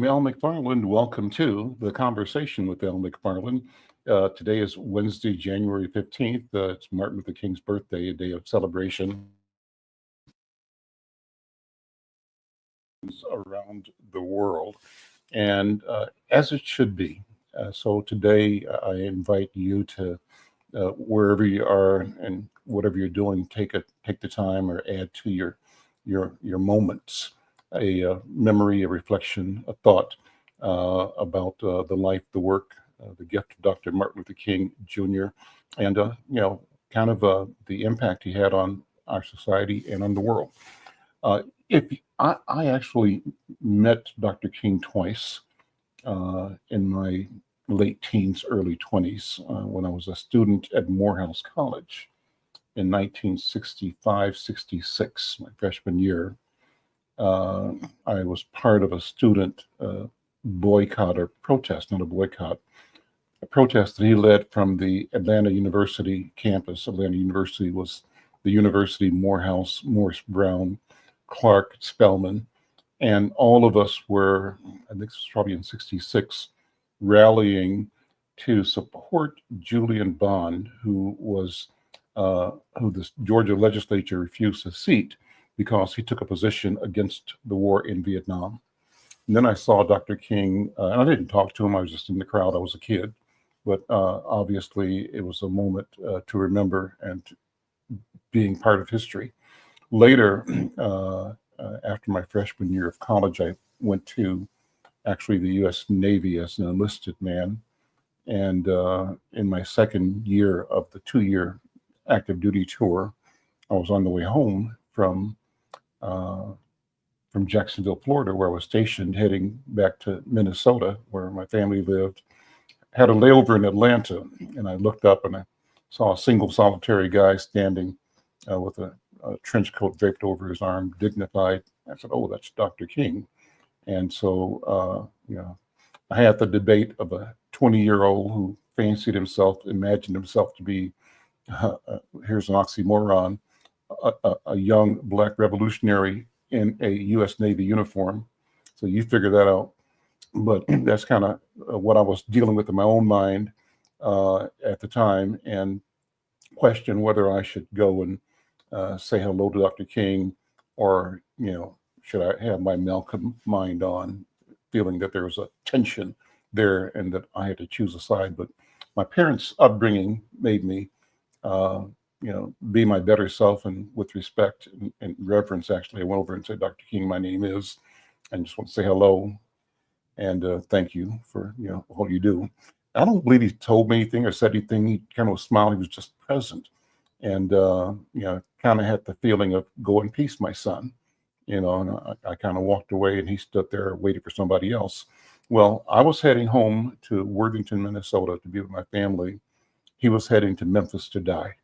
I'm Al McFarlane. Welcome to the Conversation with Al McFarlane. Today is Wednesday, January 15th. It's Martin Luther King's birthday, a day of celebration around the world, and as it should be. So today I invite you to wherever you are and whatever you're doing, take the time or add to your moments a memory, a reflection, a thought about the life, the work, the gift of Dr. Martin Luther King Jr. and kind of the impact he had on our society and on the world. If I actually met Dr. King twice in my late teens, early 20s, when I was a student at Morehouse College in 1965-66, my freshman year. I was part of a student boycott or protest, not a boycott, a protest that he led from the Atlanta University campus. Atlanta University was the university, Morehouse, Morris Brown, Clark, Spelman, and all of us were, I think this was probably in 66, rallying to support Julian Bond, who the Georgia legislature refused to seat because he took a position against the war in Vietnam. And then I saw Dr. King, and I didn't talk to him, I was just in the crowd, I was a kid, but obviously it was a moment to remember and being part of history. Later, after my freshman year of college, I went to actually the U.S. Navy as an enlisted man. And in my second year of the 2-year active duty tour, I was on the way home from Jacksonville, Florida, where I was stationed, heading back to Minnesota, where my family lived. Had a layover in Atlanta, and I looked up and I saw a single solitary guy standing with a trench coat draped over his arm, dignified. I said, "Oh, that's Dr. King." And so, I had the debate of a 20-year-old who fancied himself, imagined himself to be, here's an oxymoron, a young Black revolutionary in a U.S. Navy uniform. So you figure that out. But that's kind of what I was dealing with in my own mind at the time, and question whether I should go and say hello to Dr. King, or should I have my Malcolm mind on, feeling that there was a tension there and that I had to choose a side. But my parents' upbringing made me, be my better self, and with respect and reverence, actually, I went over and said, "Dr. King, my name is," and just want to say hello and thank you for all you do. I don't believe he told me anything or said anything. He kind of smiled. He was just present, and kind of had the feeling of, "Go in peace, my son." And I kind of walked away, and he stood there waiting for somebody else. Well, I was heading home to Worthington, Minnesota to be with my family. He was heading to Memphis to die.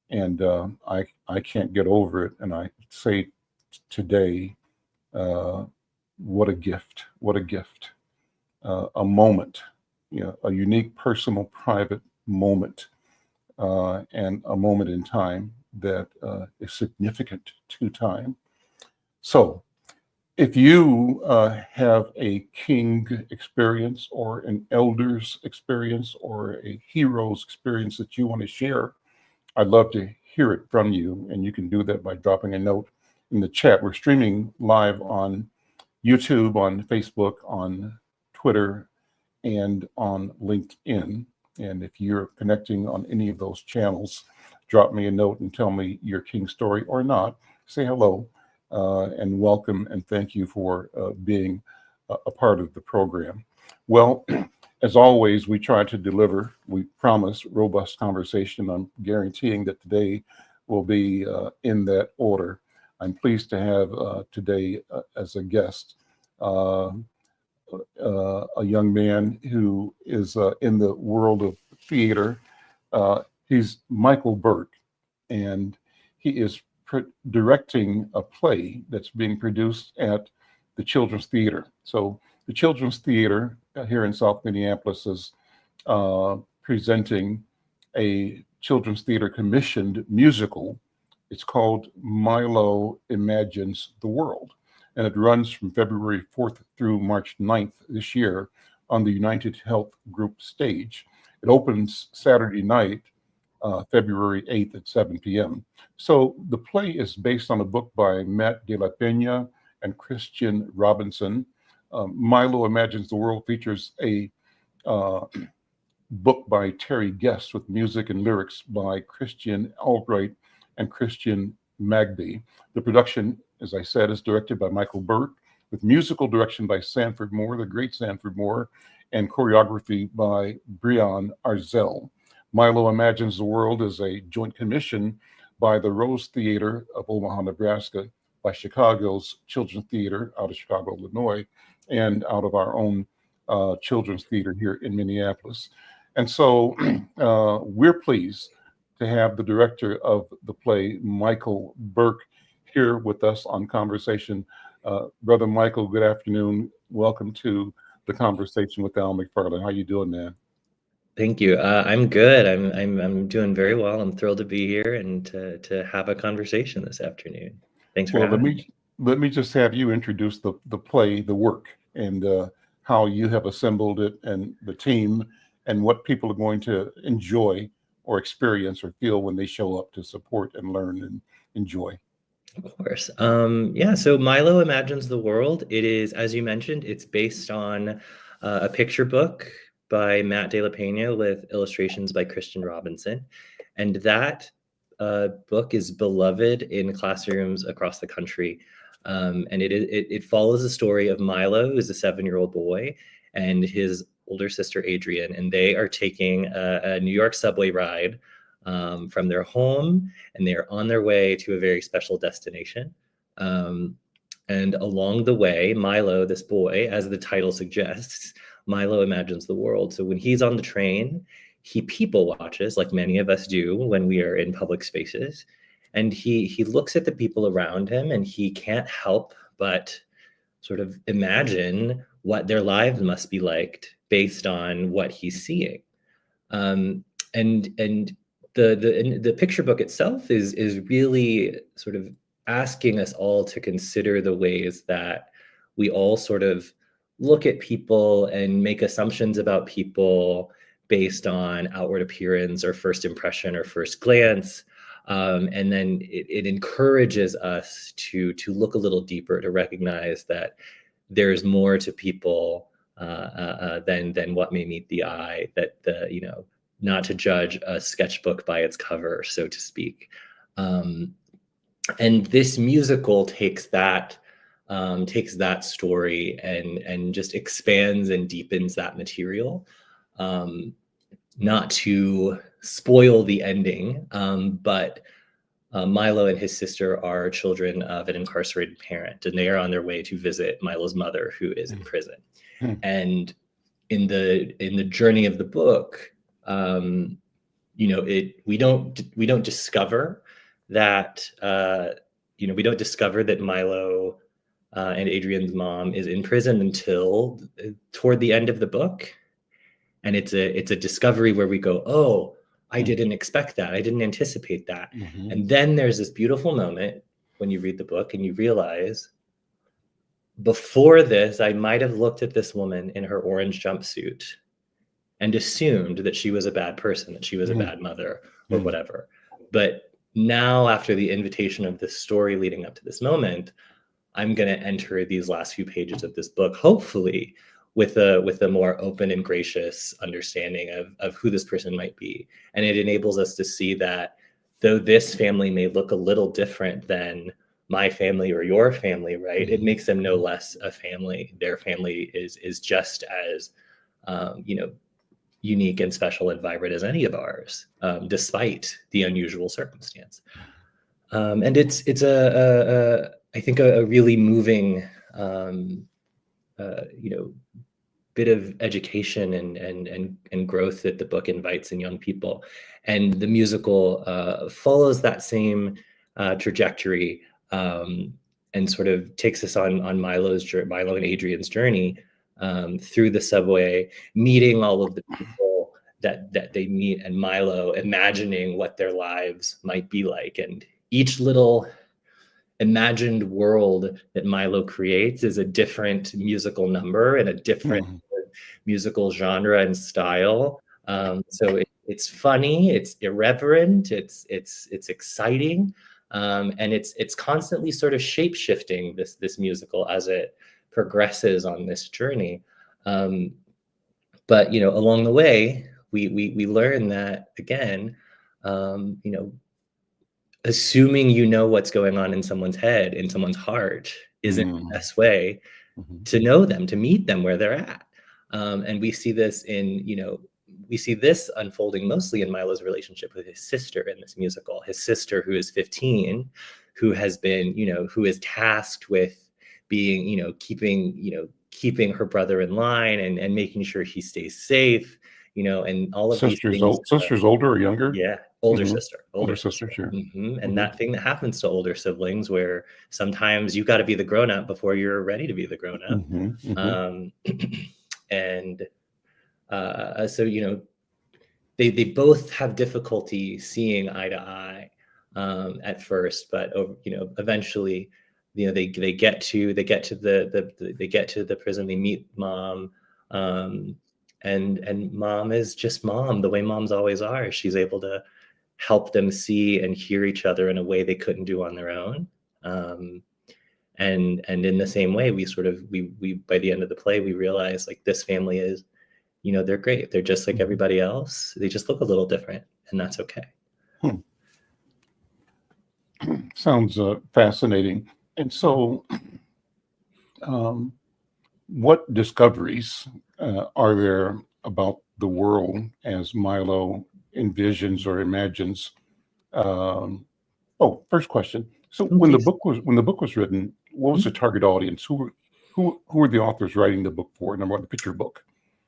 And I can't get over it. And I say today, what a gift, what a gift, a moment, a unique, personal, private moment, and a moment in time that is significant to time. So if you have a King experience or an elder's experience or a hero's experience that you want to share, I'd love to hear it from you. And you can do that by dropping a note in the chat. We're streaming live on YouTube, on Facebook, on Twitter, and on LinkedIn. And if you're connecting on any of those channels, drop me a note and tell me your King story or not. Say hello and welcome, and thank you for being a part of the program. Well, as always, we try to deliver, we promise, robust conversation. I'm guaranteeing that today will be in that order. I'm pleased to have today as a guest a young man who is in the world of theater. He's Mikael Burke, and he is directing a play that's being produced at the Children's Theatre. So the Children's Theatre here in South Minneapolis is presenting a Children's Theatre commissioned musical. It's called Milo Imagines the World. and it runs from February 4th through March 9th this year on the United Health Group stage. It opens Saturday night, February 8th at 7 p.m. So the play is based on a book by Matt de la Peña and Christian Robinson. Milo Imagines the World features a book by Terry Guest with music and lyrics by Christian Albright and Christian Magby. The production, as I said, is directed by Mikael Burke, with musical direction by Sanford Moore, the great Sanford Moore, and choreography by Brian Arzel. Milo Imagines the World is a joint commission by the Rose Theater of Omaha, Nebraska, by Chicago's Children's Theater out of Chicago, Illinois, and out of our own Children's Theater here in Minneapolis. And so we're pleased to have the director of the play, Mikael Burke, here with us on Conversation. Brother Michael, good afternoon. Welcome to the Conversation with Al McFarlane. How you doing, man? Thank you. I'm good. I'm doing very well. I'm thrilled to be here and to have a conversation this afternoon. Thanks for having me. Let me just have you introduce the play, the work, and how you have assembled it, and the team, and what people are going to enjoy or experience or feel when they show up to support and learn and enjoy. Of course. Yeah, so Milo Imagines the World. It is, as you mentioned, it's based on a picture book by Matt de la Peña with illustrations by Christian Robinson. And that book is beloved in classrooms across the country. And it follows the story of Milo, who's a 7-year-old boy, and his older sister, Adrian, and they are taking a New York subway ride from their home, and they are on their way to a very special destination. And along the way, Milo, this boy, as the title suggests, Milo imagines the world. So when he's on the train, he people watches, like many of us do when we are in public spaces. And he looks at the people around him, and he can't help but sort of imagine what their lives must be like based on what he's seeing. And the picture book itself is really sort of asking us all to consider the ways that we all sort of look at people and make assumptions about people based on outward appearance or first impression or first glance. And then it encourages us to look a little deeper, to recognize that there's more to people than what may meet the eye, that not to judge a sketchbook by its cover, so to speak. And this musical takes that story and just expands and deepens that material. Not to spoil the ending, but Milo and his sister are children of an incarcerated parent, and they are on their way to visit Milo's mother, who is in prison. And in the journey of the book, we don't discover that we don't discover that Milo and Adrian's mom is in prison until toward the end of the book. And it's a discovery where we go, oh, I didn't expect that. I didn't anticipate that. Mm-hmm. And then there's this beautiful moment when you read the book and you realize, before this, I might have looked at this woman in her orange jumpsuit and assumed that she was a bad person, that she was a bad mother or whatever. But now, after the invitation of this story leading up to this moment, I'm going to enter these last few pages of this book, hopefully with a more open and gracious understanding of who this person might be. And it enables us to see that though this family may look a little different than my family or your family, right? It makes them no less a family. Their family is just as, unique and special and vibrant as any of ours, despite the unusual circumstance. And it's I think a really moving, bit of education and growth that the book invites in young people. And the musical follows that same trajectory and sort of takes us on Milo and Adrian's journey through the subway, meeting all of the people that they meet, and Milo imagining what their lives might be like. And each little imagined world that Milo creates is a different musical number and a different musical genre and style. So it's funny, it's irreverent, it's exciting, and it's constantly sort of shape shifting this musical as it progresses on this journey. But along the way, we learn that again, assuming what's going on in someone's head, in someone's heart, isn't the best way to know them, to meet them where they're at. And we see this unfolding mostly in Milo's relationship with his sister in this musical. His sister, who is 15, who has been, who is tasked with being, keeping her brother in line and making sure he stays safe, and all of these things. Sister's older or younger? Yeah, older sister. Sure. And that thing that happens to older siblings, where sometimes you got to be the grown-up before you're ready to be the grown-up. So they both have difficulty seeing eye to eye at first, but eventually they get to the prison. They meet Mom, and Mom is just Mom, the way moms always are. She's able to help them see and hear each other in a way they couldn't do on their own. And in the same way, we by the end of the play, we realize, like, this family is, they're great. They're just like everybody else. They just look a little different, and that's okay. Sounds fascinating. And so, what discoveries are there about the world as Milo envisions or imagines? First question. So, when the book was written, what was the target audience? Who were the authors writing the book for? Number one, the picture book.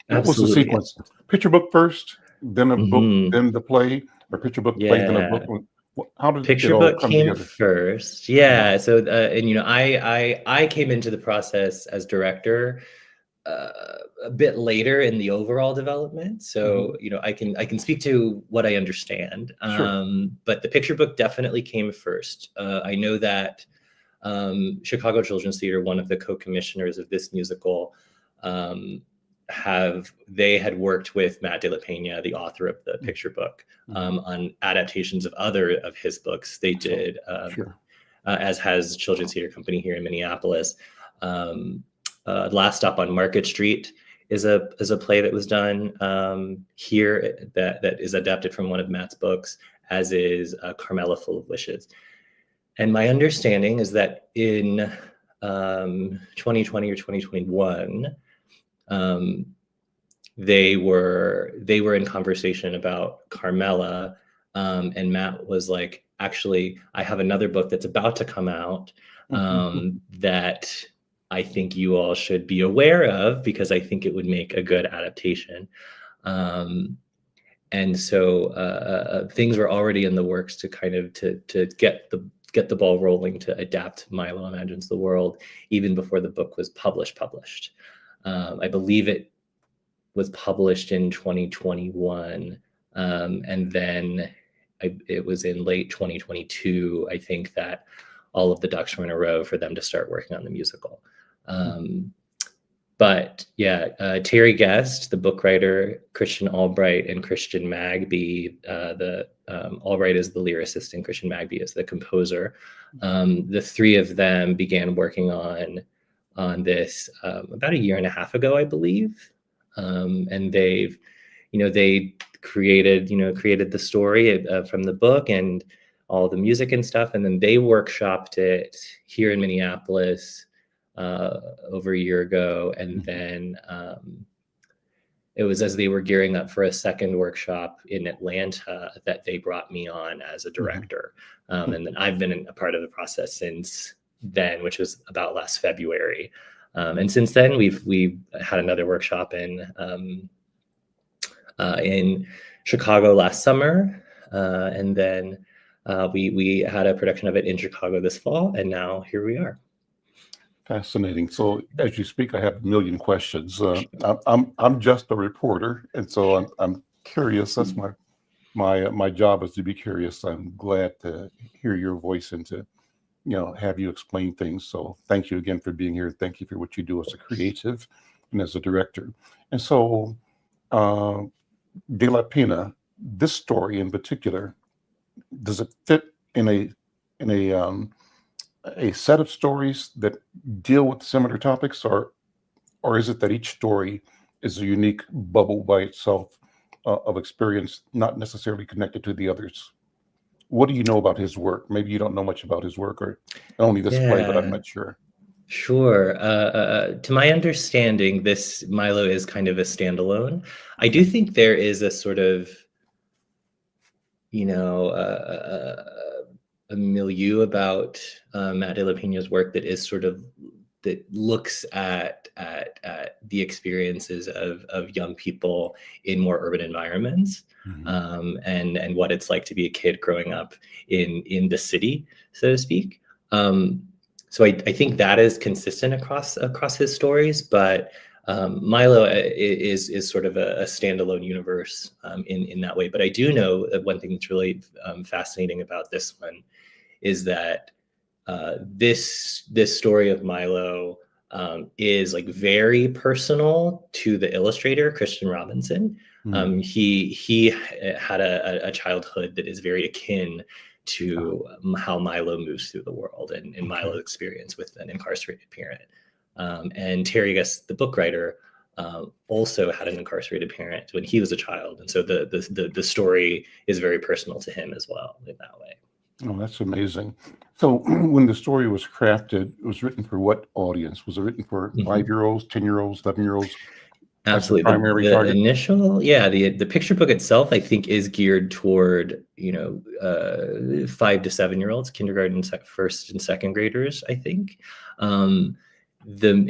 What was the sequence? Picture book first, then a book, then the play, or picture book, play, then a book. How did picture it all book come came together? first? Yeah. So I came into the process as director a bit later in the overall development. So I can speak to what I understand. Sure. But the picture book definitely came first. I know that Chicago Children's Theatre, one of the co-commissioners of this musical, had worked with Matt de la Peña, the author of the picture book, on adaptations of other of his books. They did, as has Children's Theatre Company here in Minneapolis. Last Stop on Market Street is a play that was done here that is adapted from one of Matt's books, as is Carmela Full of Wishes. And my understanding is that in 2020 or 2021, they were in conversation about Carmela, and Matt was like, actually, I have another book that's about to come out that I think you all should be aware of, because I think it would make a good adaptation. And so things were already in the works to kind of to get the ball rolling to adapt Milo Imagines the World, even before the book was published. I believe it was published in 2021, and then it was in late 2022, I think, that all of the ducks were in a row for them to start working on the musical. But yeah, Terry Guest, the book writer, Christian Albright, and Christian Magby, Albright is the lyricist and Christian Magby is the composer. The three of them began working on this about a year and a half ago, I believe. And they created the story from the book and all the music and stuff. And then they workshopped it here in Minneapolis over a year ago. And then it was as they were gearing up for a second workshop in Atlanta that they brought me on as a director. And then I've been a part of the process since then, which was about last February. And since then, we've had another workshop in Chicago last summer, and then we had a production of it in Chicago this fall, and now here we are. Fascinating. So as you speak, I have a million questions. I'm just a reporter, and so I'm curious. That's my job, is to be curious. I'm glad to hear your voice and to have you explain things. So thank you again for being here. Thank you for what you do as a creative and as a director. And so, De La Pena, this story in particular, does it fit in a set of stories that deal with similar topics, or is it that each story is a unique bubble by itself of experience, not necessarily connected to the others? What do you know about his work? Maybe you don't know much about his work, or only this play, but I'm not sure. Sure. To my understanding, this Milo is kind of a standalone. I do think there is a sort of, a milieu about Matt de la Pena's work that is sort of, that looks at the experiences of young people in more urban environments, and what it's like to be a kid growing up in the city, so to speak. So I think that is consistent across his stories, but Milo is sort of a standalone universe in that way. But I do know that one thing that's really fascinating about this one is that this story of Milo is like very personal to the illustrator, Christian Robinson. He had a childhood that is very akin to how Milo moves through the world and Milo's experience with an incarcerated parent. And Terry Guss, the book writer, also had an incarcerated parent when he was a child. And so the story is very personal to him as well in that way. Oh, that's amazing. So when the story was crafted, it was written for what audience? Was it written for 5-year-olds, 10-year-olds, 11-years-olds? Absolutely. The primary target? Initial, the picture book itself, I think, is geared toward 5 to 7-year-olds, kindergarten, first and second graders, I think. And then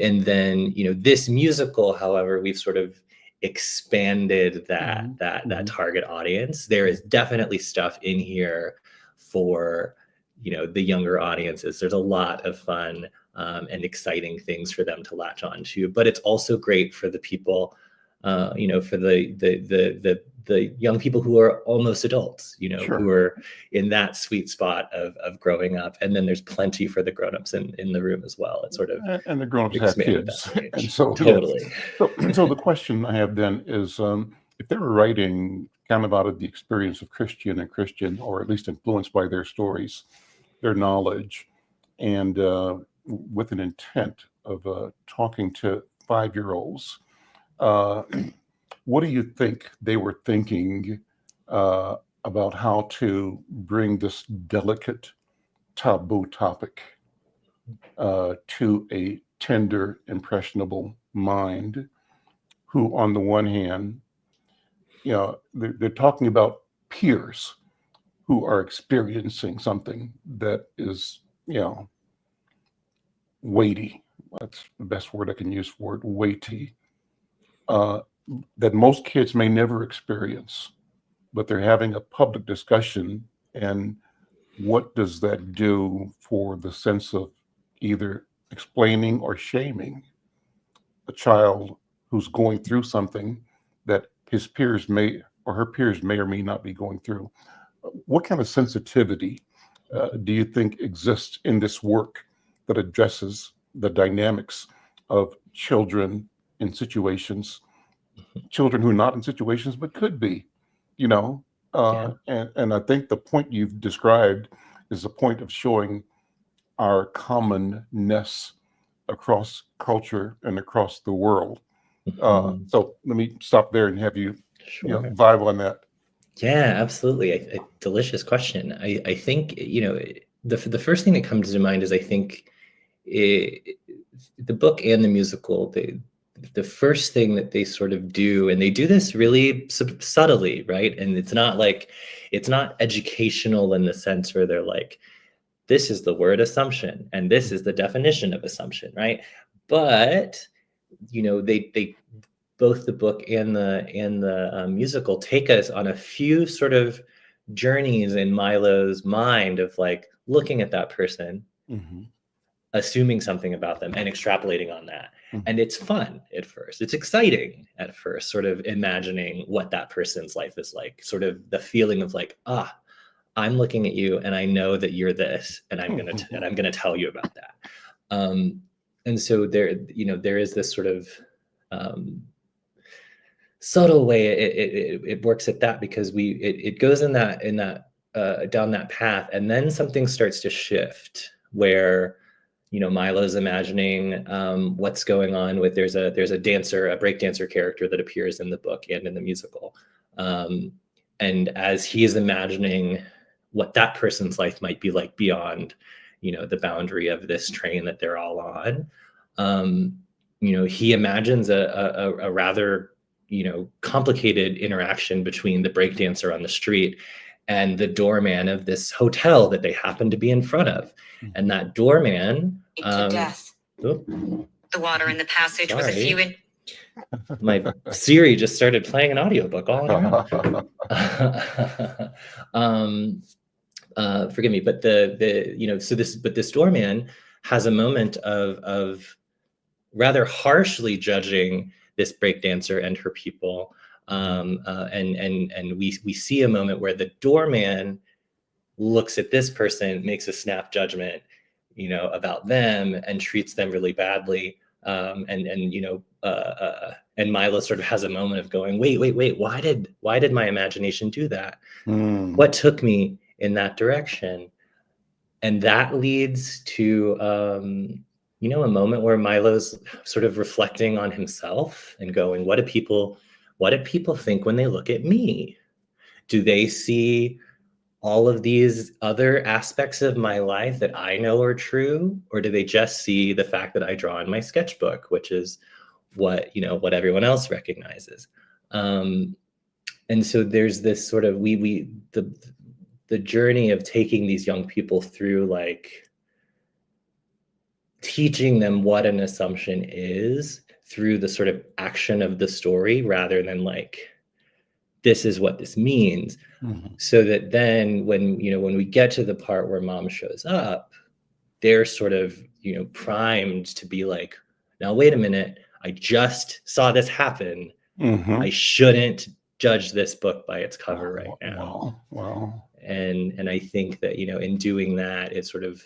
this musical, however, we've sort of expanded that target audience. There is definitely stuff in here for the younger audiences. There's a lot of fun and exciting things for them to latch on to, but it's also great for the people, for the young people who are almost adults, who are in that sweet spot of growing up. And then there's plenty for the grownups in the room as well. It's sort of, and the grownups have kids, and so totally. Yeah. So the question I have then is, if they were writing kind of out of the experience of Christian and Christian, or at least influenced by their stories, their knowledge, and with an intent of talking to 5-year-olds, what do you think they were thinking about how to bring this delicate, taboo topic to a tender, impressionable mind who, on the one hand, they're talking about peers who are experiencing something that is, weighty. That's the best word I can use for it, weighty, that most kids may never experience, but they're having a public discussion. And what does that do for the sense of either explaining or shaming a child who's going through something that his peers may or may not be going through? What kind of sensitivity do you think exists in this work that addresses the dynamics of children in situations, children who are not in situations but could be, and I think the point you've described is a point of showing our commonness across culture and across the world. So let me stop there and have you, vibe on that. Yeah, absolutely. A delicious question. I think, the first thing that comes to mind is, I think the book and the musical, the first thing that they sort of do, and they do this really subtly, right? And it's not educational in the sense where they're like, this is the word assumption and this is the definition of assumption, right? But they both the book and the musical take us on a few sort of journeys in Milo's mind of like looking at that person, assuming something about them and extrapolating on that. And it's fun at first. It's exciting at first, sort of imagining what that person's life is like, sort of the feeling of like, I'm looking at you and I know that you're this, and I'm gonna tell you about that. And so there is this sort of subtle way it works at that, because it goes in that down that path, and then something starts to shift where Milo's imagining what's going on with there's a break dancer character that appears in the book and in the musical, and as he is imagining what that person's life might be like beyond the boundary of this train that they're all on, he imagines a rather complicated interaction between the breakdancer on the street and the doorman of this hotel that they happen to be in front of. And that doorman to death. The water in the passage was a few in. My Siri just started playing an audiobook all around. Forgive me, but this doorman has a moment of rather harshly judging this breakdancer and her people, and we see a moment where the doorman looks at this person, makes a snap judgment, about them, and treats them really badly, and Milo sort of has a moment of going, wait, why did my imagination do that? What took me in that direction? And that leads to a moment where Milo's sort of reflecting on himself and going, what do people think when they look at me? Do they see all of these other aspects of my life that I know are true, or do they just see the fact that I draw in my sketchbook, which is what everyone else recognizes? And so there's this sort of the journey of taking these young people through, like, teaching them what an assumption is through the sort of action of the story, rather than like, this is what this means. So that then when we get to the part where mom shows up, they're sort of, primed to be like, now, wait a minute, I just saw this happen. I shouldn't judge this book by its cover right now. Wow. And I think that, in doing that, it sort of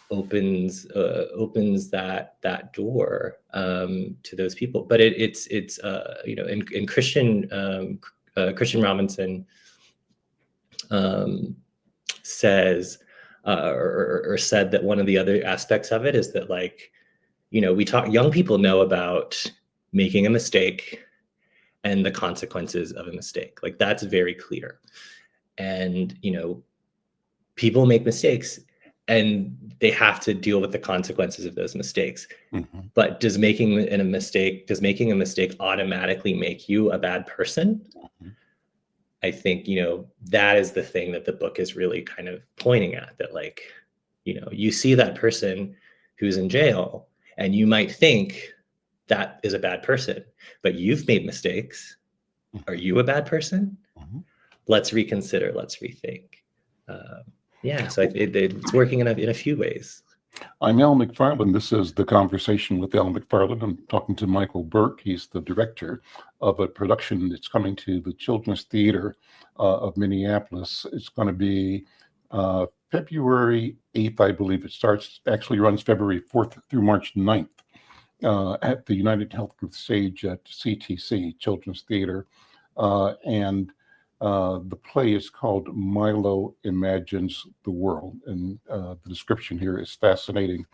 opens that door to those people. But it's in Christian Robinson says or said that one of the other aspects of it is that, like, young people know about making a mistake and the consequences of a mistake. Like, that's very clear. And people make mistakes and they have to deal with the consequences of those mistakes. But does making a mistake automatically make you a bad person? I think that is the thing that the book is really kind of pointing at, that, like, you see that person who's in jail and you might think that is a bad person, but you've made mistakes. Are you a bad person? Let's reconsider, let's rethink. So it's working in a few ways. I'm Al McFarlane. This is the Conversation with Al McFarlane. I'm talking to Mikael Burke. He's the director of a production that's coming to the Children's Theatre of Minneapolis. It's going to be February 8th, I believe. Actually runs February 4th through March 9th at the United Health Group stage at CTC, Children's Theatre. And the play is called Milo Imagines the World, and the description here is fascinating.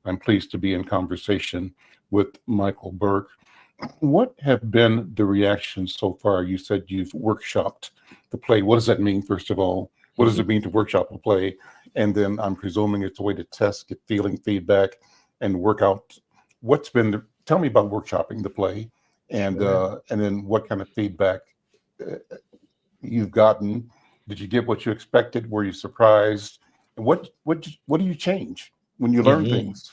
I'm pleased to be in conversation with Mikael Burke. What have been the reactions so far? You said you've workshopped the play. What does that mean, first of all? What does it mean to workshop a play? And then I'm presuming it's a way to test, get feedback, and work out tell me about workshopping the play, and then what kind of feedback you've gotten. Did you get what you expected? Were you surprised? And what do you change when you learn things?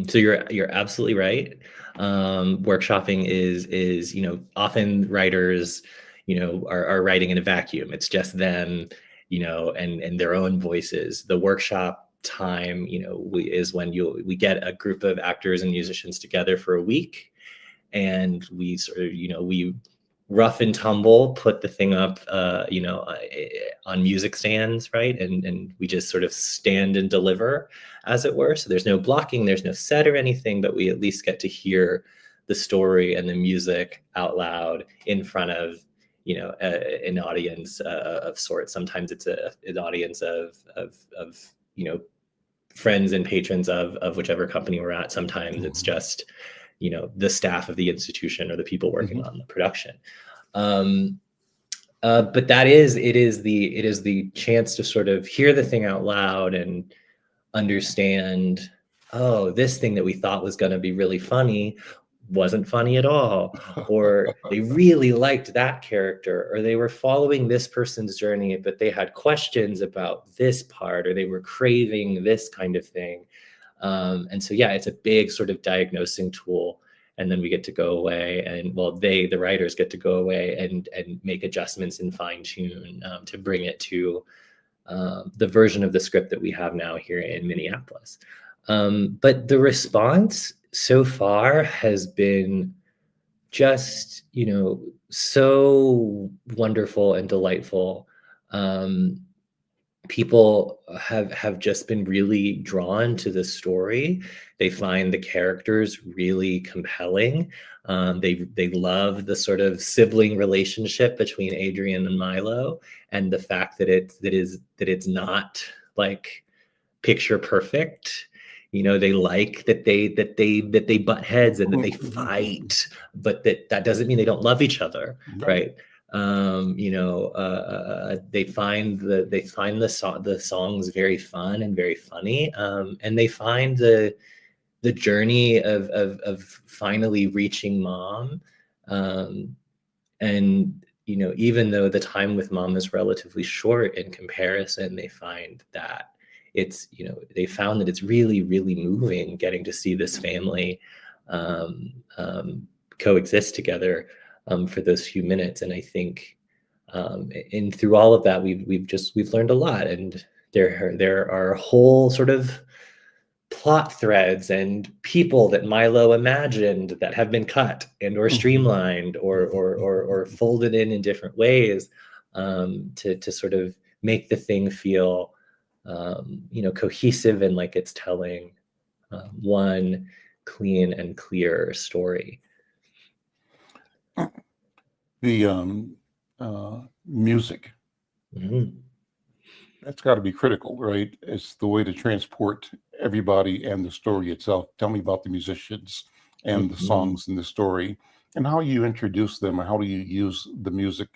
So you're absolutely right. Workshopping is often writers are writing in a vacuum. It's just them, and their own voices. The workshop time is when we get a group of actors and musicians together for a week, and we sort of we rough and tumble, put the thing up, on music stands, right? And we just sort of stand and deliver, as it were. So there's no blocking, there's no set or anything, but we at least get to hear the story and the music out loud in front of, an audience of sorts. Sometimes it's an audience of friends and patrons of whichever company we're at. Sometimes it's just, the staff of the institution or the people working on the production. But it is the chance to sort of hear the thing out loud and understand, oh, this thing that we thought was going to be really funny wasn't funny at all, or they really liked that character, or they were following this person's journey, but they had questions about this part, or they were craving this kind of thing. And so, it's a big sort of diagnosing tool. And then we get to go away and, the writers get to go away and make adjustments and fine tune to bring it to the version of the script that we have now here in Minneapolis. But the response so far has been just, so wonderful and delightful. People have just been really drawn to the story. They find the characters really compelling. They love the sort of sibling relationship between Adrian and Milo, and the fact that it's not like picture perfect. They like that they butt heads and that they fight, but that doesn't mean they don't love each other, right? They find the songs very fun and very funny, and they find the journey of finally reaching mom, and even though the time with mom is relatively short in comparison, they find that they found that it's really, really moving getting to see this family coexist together for those few minutes. And I think through all of that, we've learned a lot, and there are whole sort of plot threads and people that Milo imagined that have been cut and or streamlined or folded in different ways to sort of make the thing feel cohesive and like it's telling one clean and clear story. The music, that's got to be critical, right? It's the way to transport everybody and the story itself. Tell me about the musicians and the songs in the story, and how you introduce them, or how do you use the music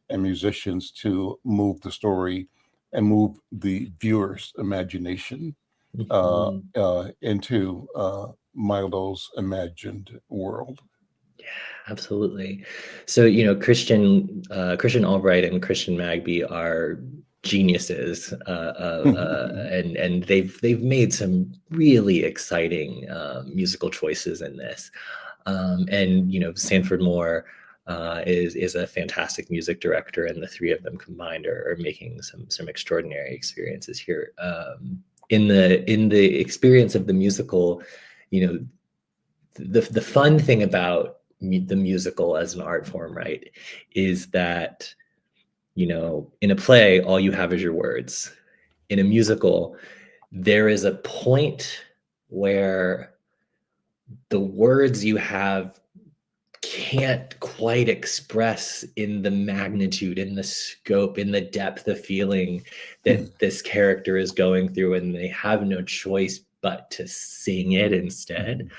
and musicians to move the story and move the viewer's imagination into Milo's imagined world. Yeah, absolutely. So, Christian Albright and Christian Magby are geniuses, and they've made some really exciting musical choices in this. And Sanford Moore is a fantastic music director, and the three of them combined are making some extraordinary experiences here. In the experience of the musical, the fun thing about the musical as an art form, right, is that in a play all you have is your words. In a musical, there is a point where the words you have can't quite express in the magnitude, in the scope, in the depth of feeling that this character is going through, and they have no choice but to sing it instead.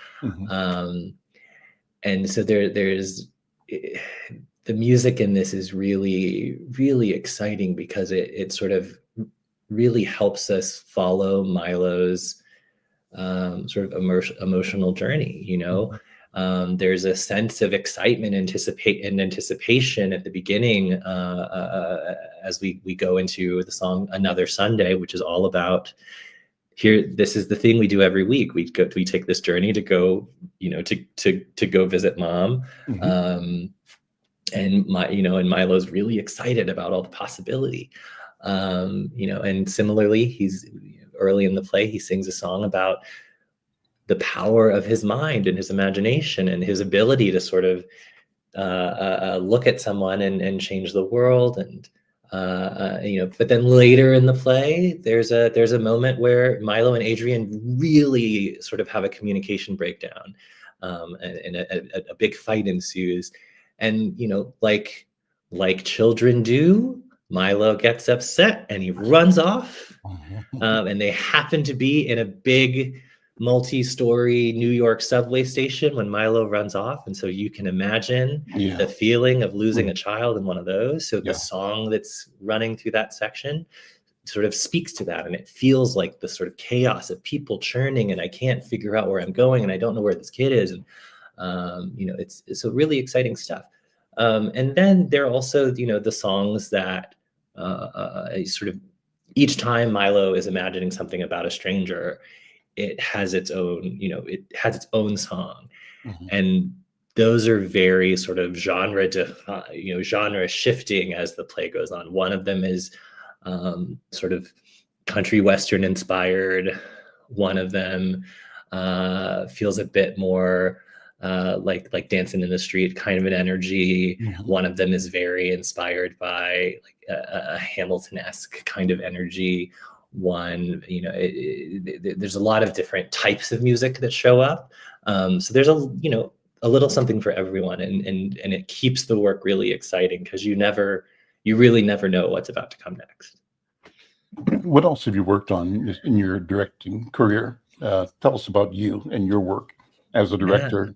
And so there's the music in this is really, really exciting because it sort of really helps us follow Milo's sort of emotional journey. There's a sense of excitement, anticipation at the beginning as we go into the song "Another Sunday," which is all about this is the thing we do every week. We take this journey to go, to go visit mom. And Milo's really excited about all the possibility. And similarly, he's early in the play, he sings a song about the power of his mind and his imagination and his ability to sort of look at someone and change the world. And but then later in the play, there's a moment where Milo and Adrian really sort of have a communication breakdown, and a big fight ensues. And like children do, Milo gets upset and he runs off. And they happen to be in a big multi-story New York subway station when Milo runs off. And so you can imagine the feeling of losing a child in one of those. So the song that's running through that section sort of speaks to that. And it feels like the sort of chaos of people churning, and I can't figure out where I'm going, and I don't know where this kid is. And, it's a really exciting stuff. And then there are also, the songs that sort of each time Milo is imagining something about a stranger, it has its own song. And those are very sort of genre shifting as the play goes on. One of them is sort of country western inspired. One of them feels a bit more like Dancing in the Street kind of an energy. One of them is very inspired by like a Hamilton-esque kind of energy. One, there's a lot of different types of music that show up. So there's a little something for everyone, and it keeps the work really exciting because you really never know what's about to come next. What else have you worked on in your directing career? Tell us about you and your work as a director.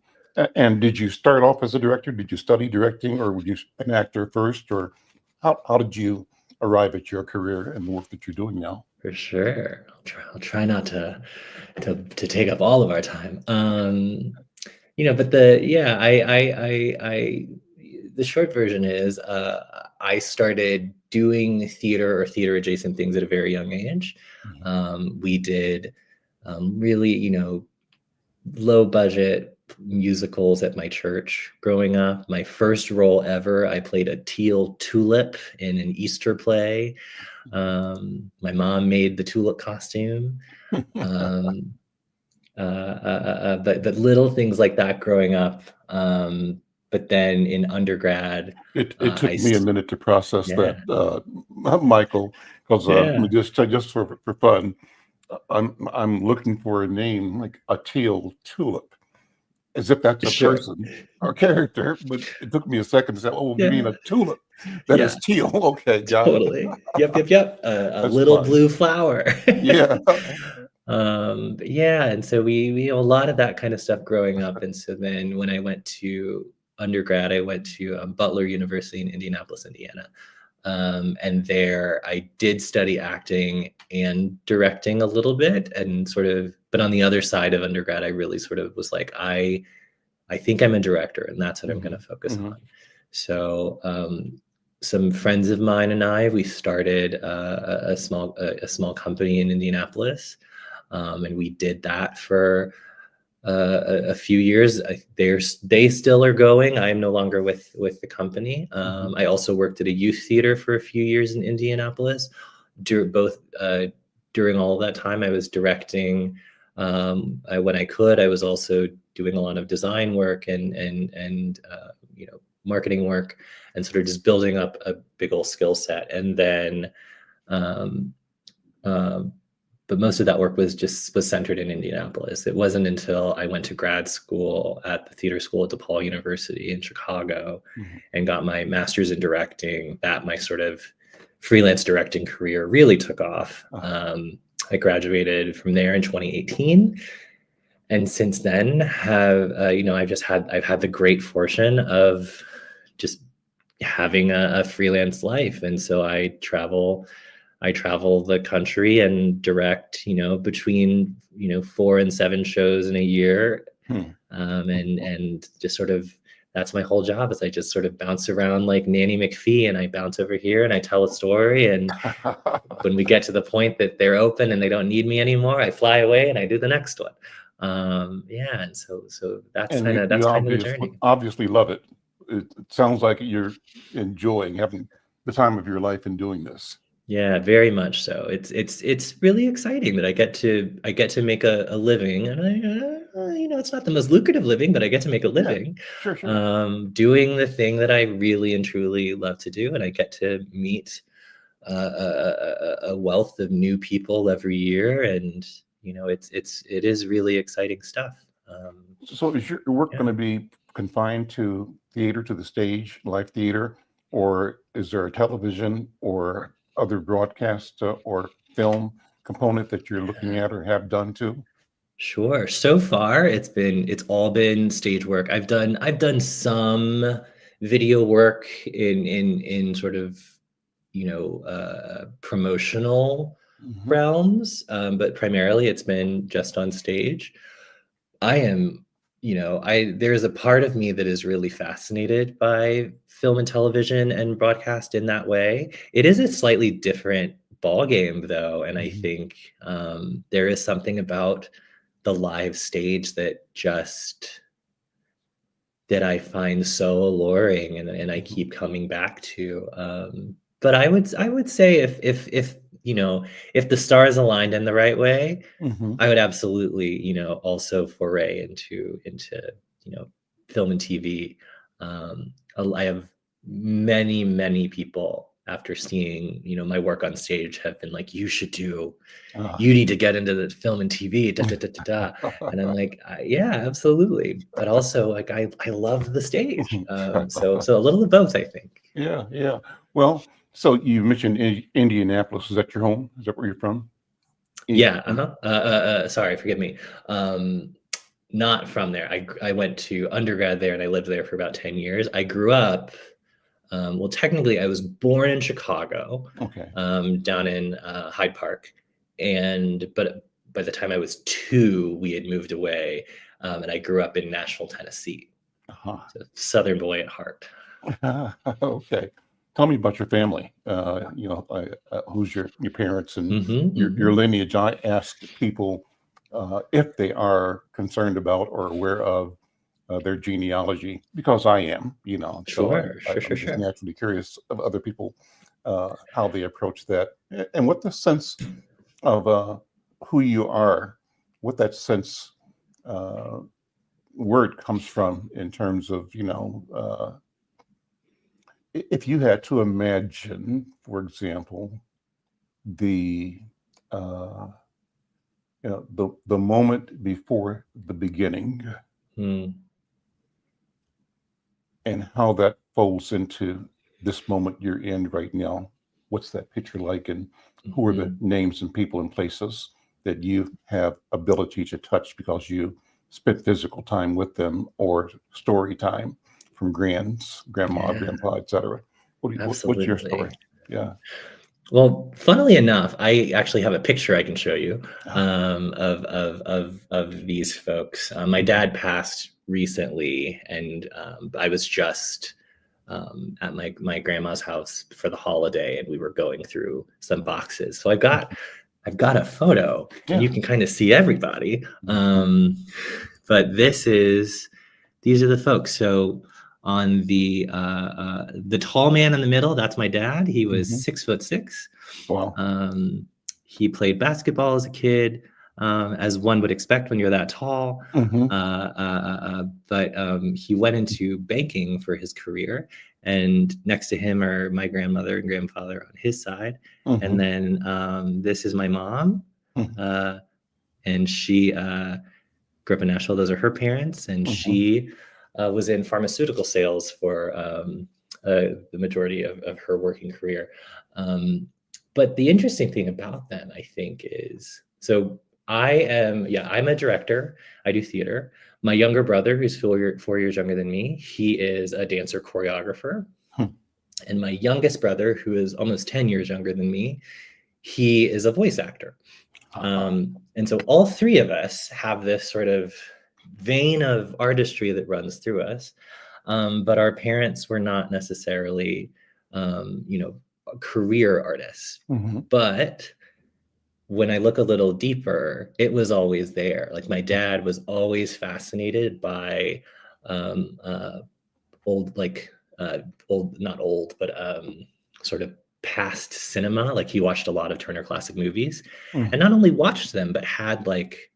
And did you start off as a director? Did you study directing, or were you an actor first, or how did you arrive at your career and the work that you're doing now? For sure. I'll try not to take up all of our time. But the short version is I started doing theater or theater adjacent things at a very young age. We did really, low budget musicals at my church growing up. My first role ever, I played a teal tulip in an Easter play. My mom made the tulip costume. But little things like that growing up. But then in undergrad, it took me a minute to process that, Michael, because just for fun, I'm looking for a name like a teal tulip, as if that's a person or character. But it took me a second to say, "Oh, you mean a tulip that is teal?" Okay, got totally. it. Yep. A little fun. Blue flower. And so we a lot of that kind of stuff growing up. And so then when I went to undergrad, I went to Butler University in Indianapolis, Indiana. And there I did study acting and directing a little bit, and but on the other side of undergrad, I really sort of was like, I think I'm a director, and that's what I'm going to focus on. So some friends of mine and I, we started a small company in Indianapolis, and we did that for a few years. They still are going. I am no longer with the company. I also worked at a youth theater for a few years in Indianapolis. During all of that time, I was directing. When I could, I was also doing a lot of design work and marketing work, and sort of just building up a big old skill set. And then, but most of that work was centered in Indianapolis. It wasn't until I went to grad school at the theater school at DePaul University in Chicago and got my master's in directing that my sort of freelance directing career really took off. I graduated from there in 2018. And since then I've had the great fortune of just having a freelance life. And so I travel the country and direct, between, 4 and 7 shows in a year. And just sort of, that's my whole job, is I just sort of bounce around like Nanny McPhee, and I bounce over here and I tell a story. And when we get to the point that they're open and they don't need me anymore, I fly away and I do the next one. And so that's kind of the journey. Obviously love it. It sounds like you're enjoying having the time of your life in doing this. Yeah, very much so. It's really exciting that I get to make a living, and it's not the most lucrative living, but I get to make a Yeah, living, sure, sure. doing the thing that I really and truly love to do, and I get to meet a wealth of new people every year, and it is really exciting stuff. So is your work Yeah. going to be confined to theater, to the stage, live theater, or is there a television or other broadcast or film component that you're looking at or have done too? Sure. So far, it's all been stage work. I've done some video work in sort of promotional Hmm. realms, but primarily it's been just on stage. I am, I there's a part of me that is really fascinated by film and television and broadcast in that way. It is a slightly different ball game though, and I Hmm. think there is something about the live stage that I find so alluring, and I Hmm. keep coming back to. But I would say if if the stars aligned in the right way, Hmm. I would absolutely also foray into film and TV. I have many people after seeing my work on stage have been like, you need to get into the film and TV, da, da, da, da, da. And I'm like, yeah, absolutely. But also, like, I love the stage. So a little of both, I think. Yeah, yeah. Well, so you mentioned Indianapolis. Is that your home? Is that where you're from? Yeah. Uh-huh. Sorry, forgive me. Um, Not from there. I went to undergrad there, and I lived there for about 10 years. I grew up. Well, technically, I was born in Chicago, Okay. down in Hyde Park, but by the time I was 2, we had moved away, and I grew up in Nashville, Tennessee. Uh-huh. So Southern boy at heart. Okay. Tell me about your family. Who's your parents and your Hmm. lineage. I ask people if they are concerned about or aware of their genealogy because I am, so Sure, sure, sure, I'm just sure. naturally curious of other people how they approach that and what the sense of who you are, what that sense uh, word comes from in terms of, if you had to imagine, for example, the uh, the moment before the beginning Mm, and how that folds into this moment you're in right now, what's that picture like, and who are the mhm. names and people and places that you have ability to touch because you spent physical time with them or story time from grandma, Yeah, grandpa, etc. What's your absolutely. story? Yeah. Well, funnily enough, I actually have a picture I can show you, Ah. of these folks. My Mhm. dad passed recently, and I was just at my grandma's house for the holiday, and we were going through some boxes. So I've got a photo, and Yeah. you can kind of see everybody. Mhm. But these are the folks. So on the tall man in the middle, that's my dad. He was Mhm. 6'6". Wow. Um, he played basketball as a kid, as one would expect when you're that tall. Mhm. But he went into banking for his career, and next to him are my grandmother and grandfather on his side, and Mhm. then this is my mom, Mhm. uh, and she grew up in Nashville. Those are her parents, and Mhm. she was in pharmaceutical sales for the majority of her working career. Um, but the interesting thing about them, I think, is so I'm a director. I do theater. My younger brother, who's 4 years younger than me, he is a dancer choreographer. Hmm. And my youngest brother, who is almost 10 years younger than me, he is a voice actor. Uh-huh. And so all three of us have this sort of vein of artistry that runs through us. But our parents were not necessarily, um, you know, career artists. Mhm. But when I look a little deeper, it was always there. Like my dad was always fascinated by um, uh, old, like old, not old, but sort of past cinema. Like he watched a lot of Turner Classic Movies, Mhm. and not only watched them, but had like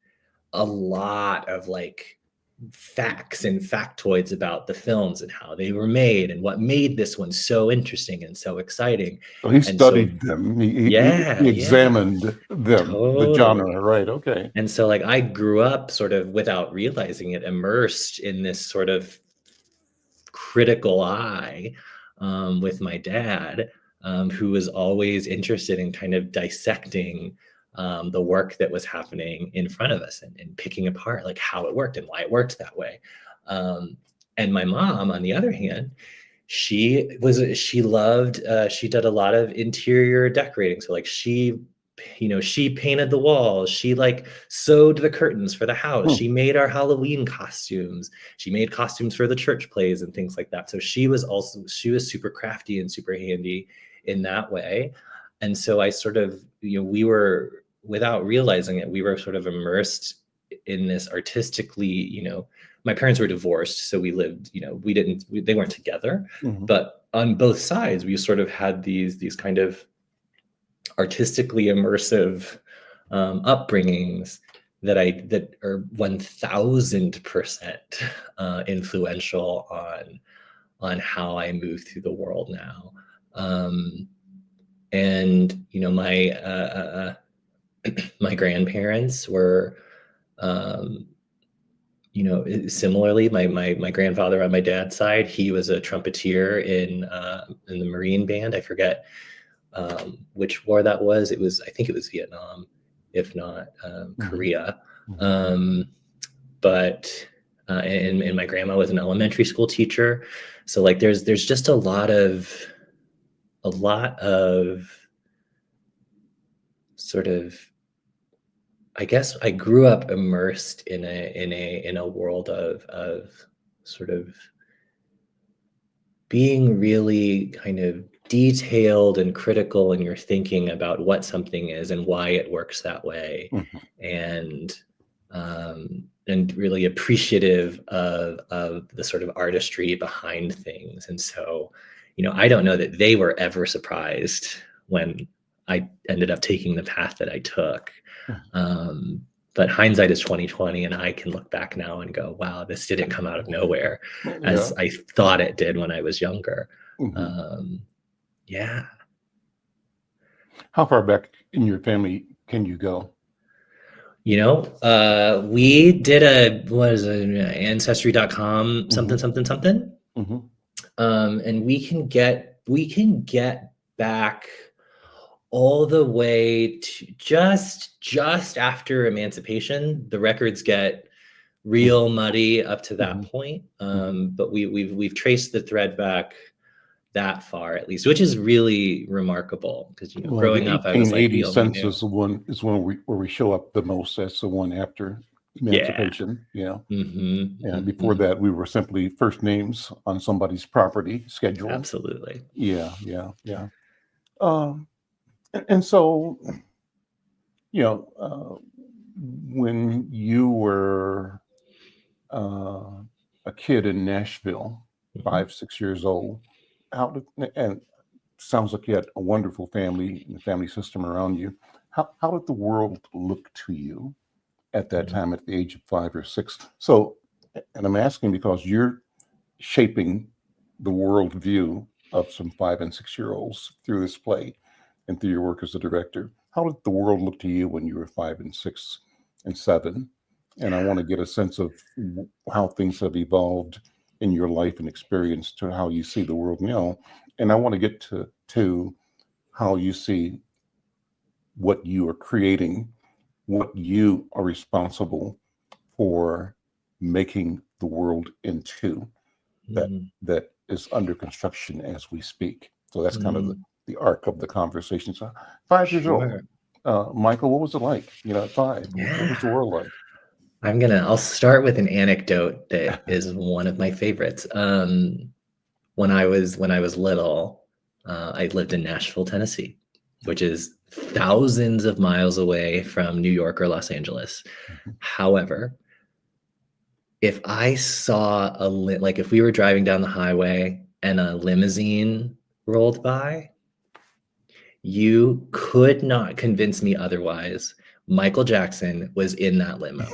a lot of like facts and factoids about the films and how they were made and what made this one so interesting and so exciting. So he And so, studied them. yeah, He examined them, the genre, totally. right? Okay. And so like I grew up sort of without realizing it, immersed in this sort of critical eye with my dad, who was always interested in kind of dissecting the work that was happening in front of us and picking apart like how it worked and why it worked that way. And my mom, on the other hand, she loved, she did a lot of interior decorating. So like she painted the walls, she like sewed the curtains for the house, Hmm. she made our Halloween costumes, she made costumes for the church plays and things like that. So she was super crafty and super handy in that way. And so I sort of, we were, without realizing it, we were sort of immersed in this artistically, my parents were divorced, so we lived, they weren't together, Mhm. but on both sides, we sort of had these kind of artistically immersive upbringings that are 1000% influential on how I move through the world now. And my grandparents were, similarly, my grandfather on my dad's side, he was a trumpeter in the Marine Band. I forget which war that was. I think it was Vietnam, if not Korea. But and my grandma was an elementary school teacher. So like there's just a lot of sort of, I guess I grew up immersed in a world of sort of being really kind of detailed and critical in your thinking about what something is and why it works that way, and really appreciative of the sort of artistry behind things. And so, I don't know that they were ever surprised when I ended up taking the path that I took. But hindsight is 2020, and I can look back now and go, wow, this didn't come out of nowhere as I thought it did when I was younger. Yeah. How far back in your family can you go? We did ancestry.com something. And we can get back all the way to just after emancipation. The records get real muddy up to that point. But we've traced the thread back that far, at least, which is really remarkable, because growing up, I was like, we only knew. Census is one where we show up the most. That's the one after emancipation. And before that, we were simply first names on somebody's property schedule. Absolutely. Yeah. And so, when you were a kid in Nashville, 5, 6 years old, and sounds like you had a wonderful family and family system around you. How did the world look to you at that time, at the age of 5 or 6? So, and I'm asking because you're shaping the worldview of some 5 and 6 year olds through this play and through your work as a director. How did the world look to you when you were 5 and 6 and 7? And I want to get a sense of how things have evolved in your life and experience to how you see the world now. And I want to get to how you see what you are creating, what you are responsible for making the world into, that is under construction as we speak. So that's kind of the arc of the conversation. So 5 years old, Michael, what was it like? At 5, what was the world like? I'll start with an anecdote that is one of my favorites. When I was little, I lived in Nashville, Tennessee, which is thousands of miles away from New York or Los Angeles. However, if I saw if we were driving down the highway and a limousine rolled by, You could not convince me otherwise. Michael Jackson was in that limo.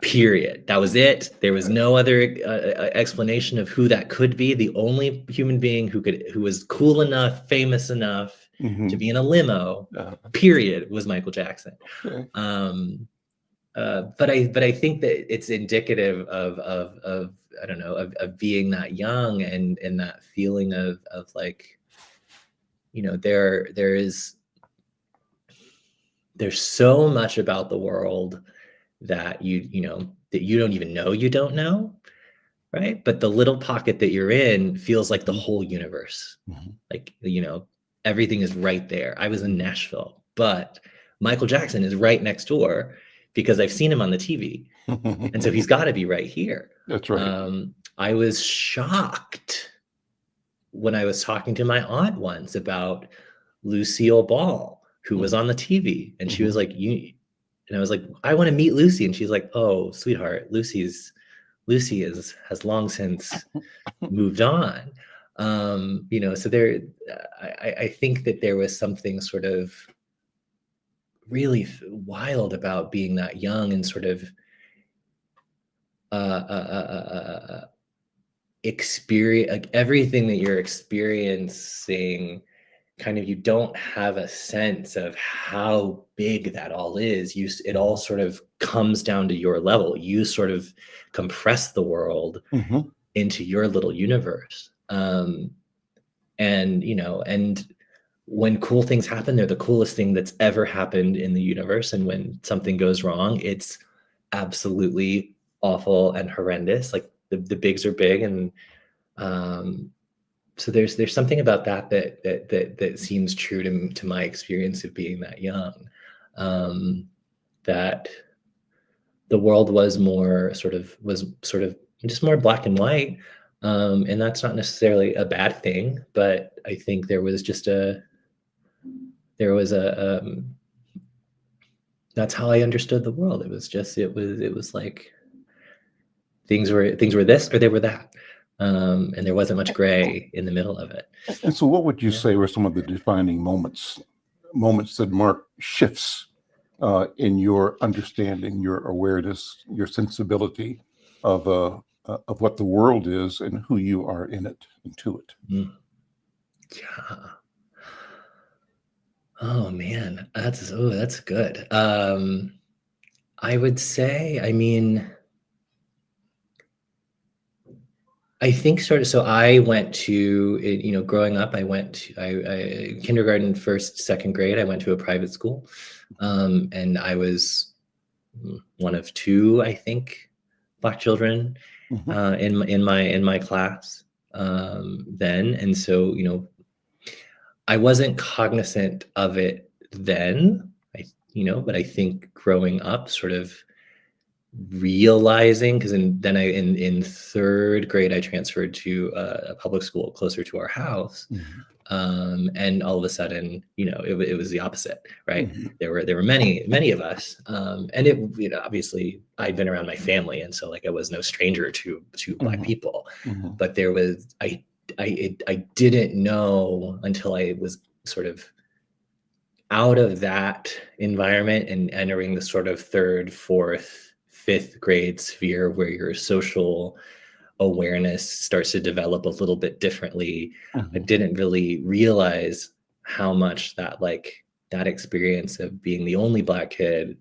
Period. That was it. There was no other explanation of who that could be. The only human being who was cool enough, famous enough to be in a limo, period, was Michael Jackson. Okay. But I think that it's indicative of I don't know, of being that young and that feeling of like, you know, there's so much about the world that you know that you don't even know you don't know, right? But the little pocket that you're in feels like the whole universe. Like, you know, everything is right there. I was in Nashville, but Michael Jackson is right next door because I've seen him on the TV. And so he's got to be right here. That's right. I was shocked when I was talking to my aunt once about Lucille Ball, who was on the TV, and she was like, and I was like, I want to meet Lucy. And she's like, oh, sweetheart, Lucy has long since moved on. You know, so I think that there was something sort of really wild about being that young and sort of experience, like everything that you're experiencing, kind of, you don't have a sense of how big that all is. It all sort of comes down to your level. You sort of compress the world into your little universe. And, you know, and when cool things happen, they're the coolest thing that's ever happened in the universe. And when something goes wrong, it's absolutely awful and horrendous. Like the bigs are big. And, so there's something about that seems true to my experience of being that young, that the world was sort of just more black and white, and that's not necessarily a bad thing. But I think there was that's how I understood the world. It was like things were this or they were that. And there wasn't much gray in the middle of it. And so what would you say were some of the defining moments that mark shifts in your understanding, your awareness, your sensibility of what the world is and who you are in it and to it? Yeah. Oh man, that's good. I would say, I mean, I think so I went to, you know, growing up, I kindergarten, first, second grade, I went to a private school. And I was one of two, I think, Black children in my class then. And so, you know, I wasn't cognizant of it then, but I think growing up, sort of realizing, because then in third grade I transferred to a public school closer to our house, and all of a sudden, you know, it was the opposite, right? There were many of us, and it, you know, obviously I'd been around my family, and so like I was no stranger to Black people, but there was I didn't know until I was sort of out of that environment and entering the sort of third, fourth, fifth grade sphere where your social awareness starts to develop a little bit differently. I didn't really realize how much that experience of being the only Black kid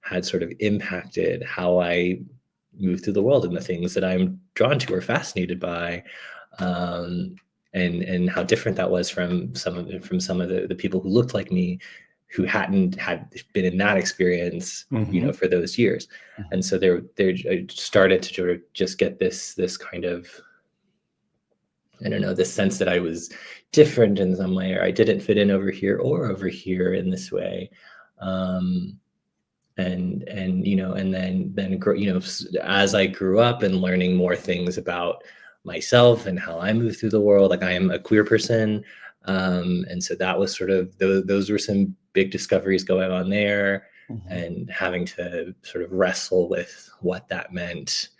had sort of impacted how I move through the world and the things that I'm drawn to or fascinated by. And how different that was from some of the people who looked like me, who hadn't been in that experience, you know, for those years. And so I started to sort of just get this kind of, I don't know, this sense that I was different in some way, or I didn't fit in over here or over here in this way. And you know, and then you know, as I grew up and learning more things about myself and how I move through the world, like I am a queer person, and so that was sort of those were some big discoveries going on there, and having to sort of wrestle with what that meant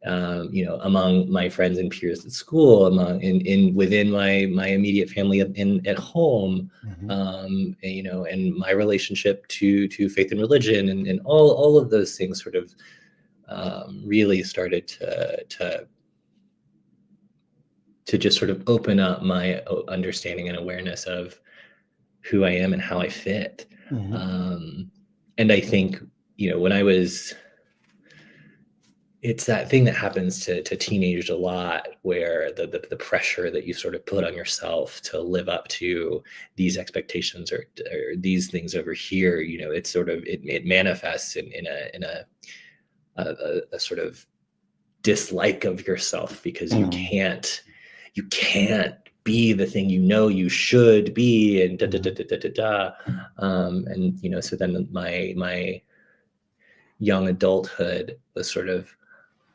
among my friends and peers at school, within my immediate family at home, and my relationship to faith and religion, and all of those things sort of really started to just sort of open up my understanding and awareness of who I am and how I fit. And I think, when I was, it's that thing that happens to teenagers a lot, where the pressure that you sort of put on yourself to live up to these expectations or these things over here, it's sort of, it manifests in a sort of dislike of yourself, because you can't be the thing you should be, and and so then my young adulthood was sort of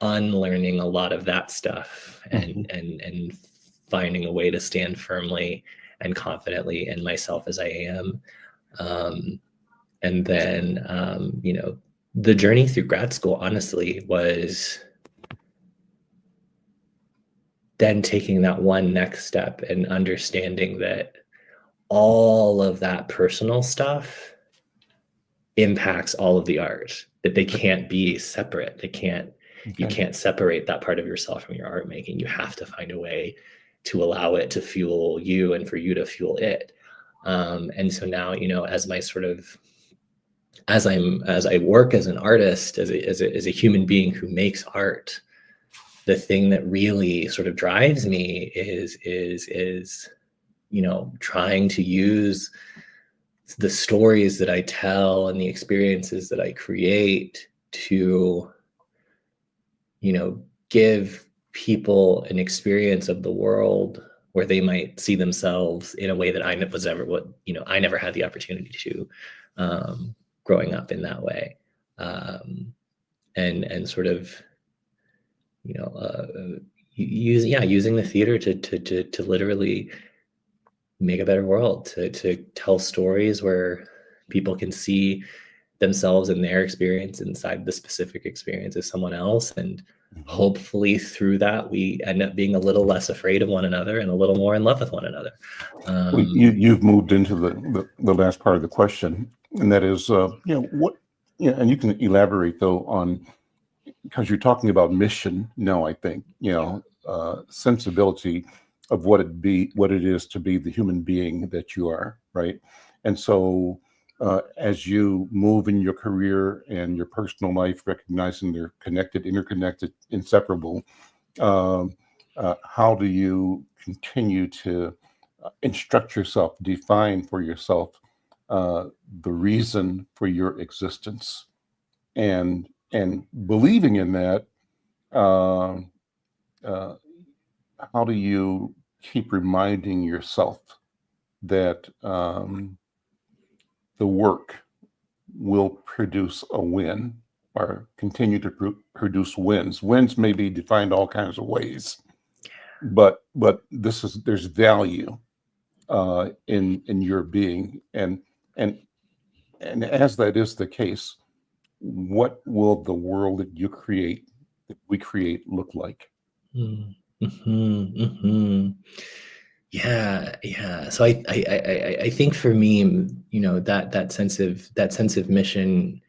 unlearning a lot of that stuff, and finding a way to stand firmly and confidently in myself as I am. And then the journey through grad school, honestly, was then taking that one next step and understanding that all of that personal stuff impacts all of the art, that they can't be separate. You can't separate that part of yourself from your art making. You have to find a way to allow it to fuel you and for you to fuel it. And so now, as my sort of, as I work as an artist, as a human being who makes art, the thing that really sort of drives me is trying to use the stories that I tell and the experiences that I create to, give people an experience of the world where they might see themselves in a way that I never had the opportunity to, growing up in that way. And sort of, using the theater to literally make a better world, to tell stories where people can see themselves and their experience inside the specific experience of someone else. And hopefully through that, we end up being a little less afraid of one another and a little more in love with one another. Well, you've moved into the last part of the question, and that is, what, and you can elaborate though on, because you're talking about mission now, I think, sensibility of what it is to be the human being that you are, right? And so as you move in your career and your personal life, recognizing they're connected, interconnected, inseparable, how do you continue to instruct yourself, define for yourself the reason for your existence, and believing in that, how do you keep reminding yourself that the work will produce a win, or continue to produce wins? Wins may be defined all kinds of ways, but there's value in your being, and as that is the case, what will the world that we create look like? Yeah. So I think for me, that sense of mission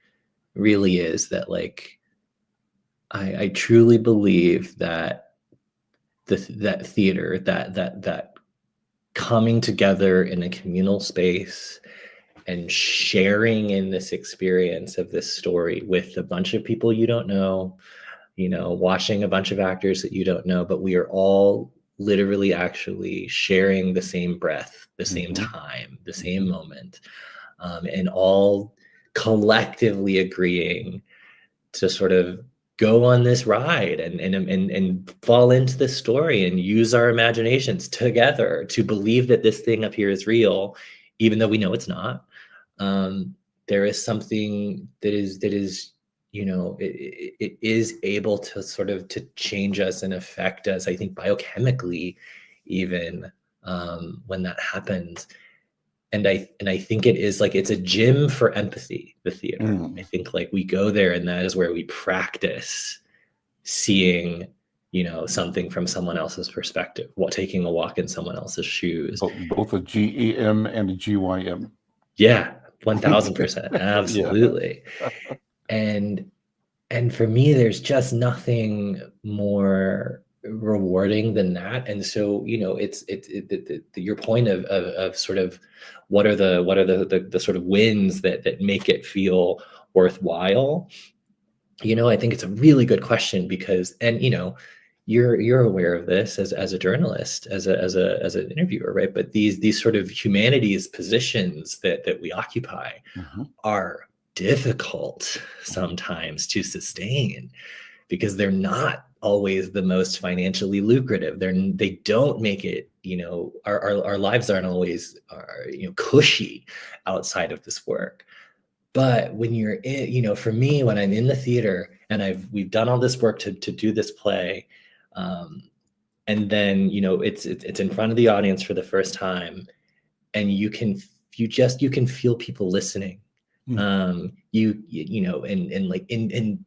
really is that, like, I truly believe that that theater, that coming together in a communal space and sharing in this experience of this story with a bunch of people you don't know, watching a bunch of actors that you don't know, but we are all literally actually sharing the same breath, the same time, the same moment, and all collectively agreeing to sort of go on this ride and fall into this story and use our imaginations together to believe that this thing up here is real, even though we know it's not. There is something that is it is able to sort of to change us and affect us, I think, biochemically, even when that happens. And I think it is like, it's a gym for empathy, the theater. I think, like, we go there and that is where we practice seeing, something from someone else's perspective, taking a walk in someone else's shoes. Both a GEM and a GYM. Yeah, 1000%. Absolutely. And for me, there's just nothing more rewarding than that. And so, it's your point of sort of what are the sort of wins that make it feel worthwhile. I think it's a really good question because, and you're aware of this as a journalist, as an interviewer, right? But these sort of humanities positions that we occupy are difficult sometimes to sustain because they're not always the most financially lucrative. They don't make it, our lives aren't always cushy outside of this work. But when you're in, for me, when I'm in the theater and we've done all this work to do this play, and then it's in front of the audience for the first time, and you can feel people listening. And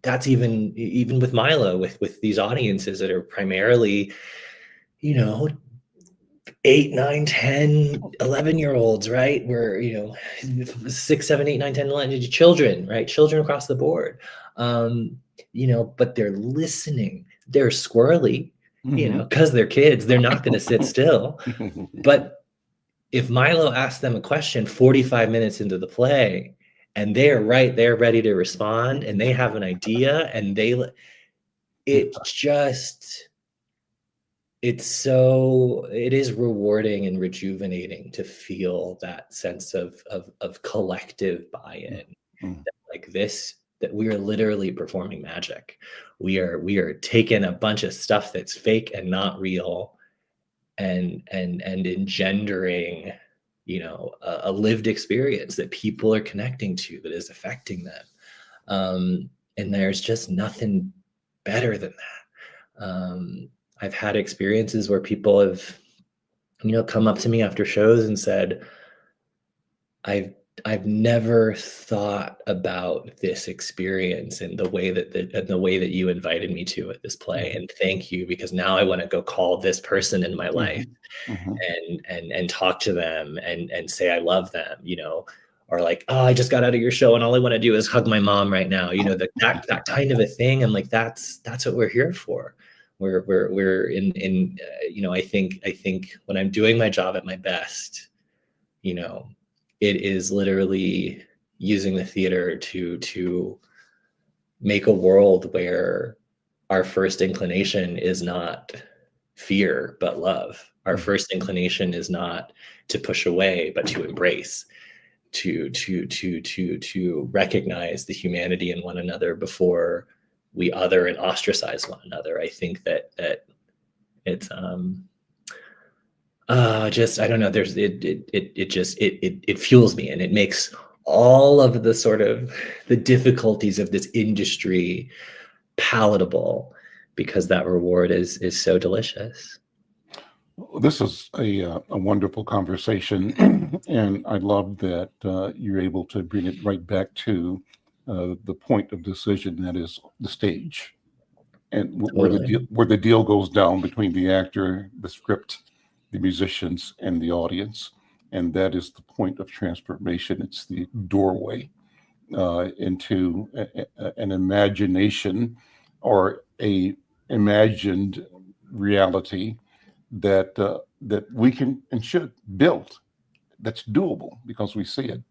that's even with Milo, with these audiences that are primarily 8, 9, 10, 11-year-olds, right? We're 6, 7, 8, 9, 10, 11 children, right? Children across the board. But they're listening. They're squirrely, because they're kids. They're not going to sit still. But if Milo asks them a question 45 minutes into the play, and they're right there ready to respond, and they have an idea, and it is rewarding and rejuvenating to feel that sense of collective buy-in. Like this, that we are literally performing magic. We are taking a bunch of stuff that's fake and not real, and engendering a lived experience that people are connecting to, that is affecting them. And there's just nothing better than that. I've had experiences where people have, come up to me after shows and said, I've never thought about this experience in the way that you invited me to at this play. And thank you, because now I want to go call this person in my life and talk to them and say I love them, or like, oh, I just got out of your show and all I want to do is hug my mom right now, that kind of a thing. And like, that's what we're here for. We're in I think when I'm doing my job at my best, it is literally using the theater to make a world where our first inclination is not fear, but love. Our first inclination is not to push away, but to embrace, to recognize the humanity in one another before we other and ostracize one another. I think that it's just, I don't know, there's it fuels me, and it makes all of the sort of the difficulties of this industry palatable, because that reward is so delicious. This is a wonderful conversation, and I love that you're able to bring it right back to the point of decision, that is the stage, and where the deal goes down between the actor, the script, the musicians, and the audience. And that is the point of transformation. It's the doorway into an imagination, or a imagined reality that we can and should build, that's doable because we see it.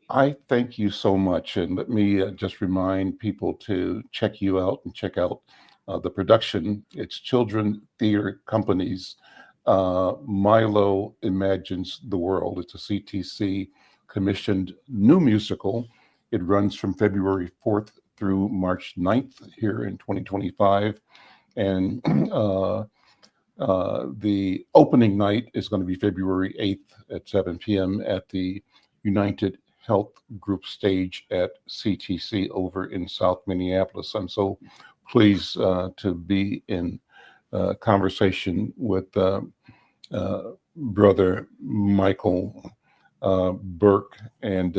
I thank you so much, and let me just remind people to check you out and check out the production. It's Children Theatre Company's Milo Imagines the World. It's a CTC commissioned new musical. It runs from February 4th through March 9th here in 2025. And the opening night is going to be February 8th at 7 p.m. at the United Health Group stage at CTC over in South Minneapolis. I'm so pleased to be in conversation with Brother Mikael Burke, and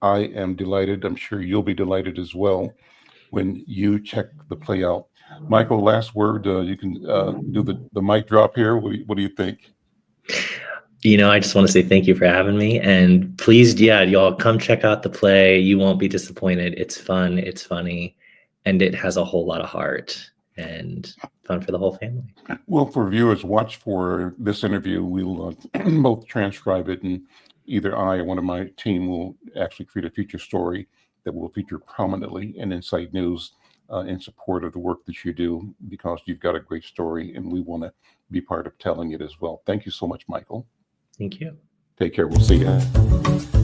I am delighted. I'm sure you'll be delighted as well when you check the play out. Michael, last word. You can do the mic drop here. What do you think? I just want to say thank you for having me, and please, y'all come check out the play. You won't be disappointed. It's fun, it's funny, and it has a whole lot of heart and fun for the whole family. Well, for viewers, watch for this interview. We'll both transcribe it, and either I or one of my team will actually create a feature story that will feature prominently in Insight News in support of the work that you do, because you've got a great story and we want to be part of telling it as well. Thank you so much, Michael. Thank you. Take care. We'll see you.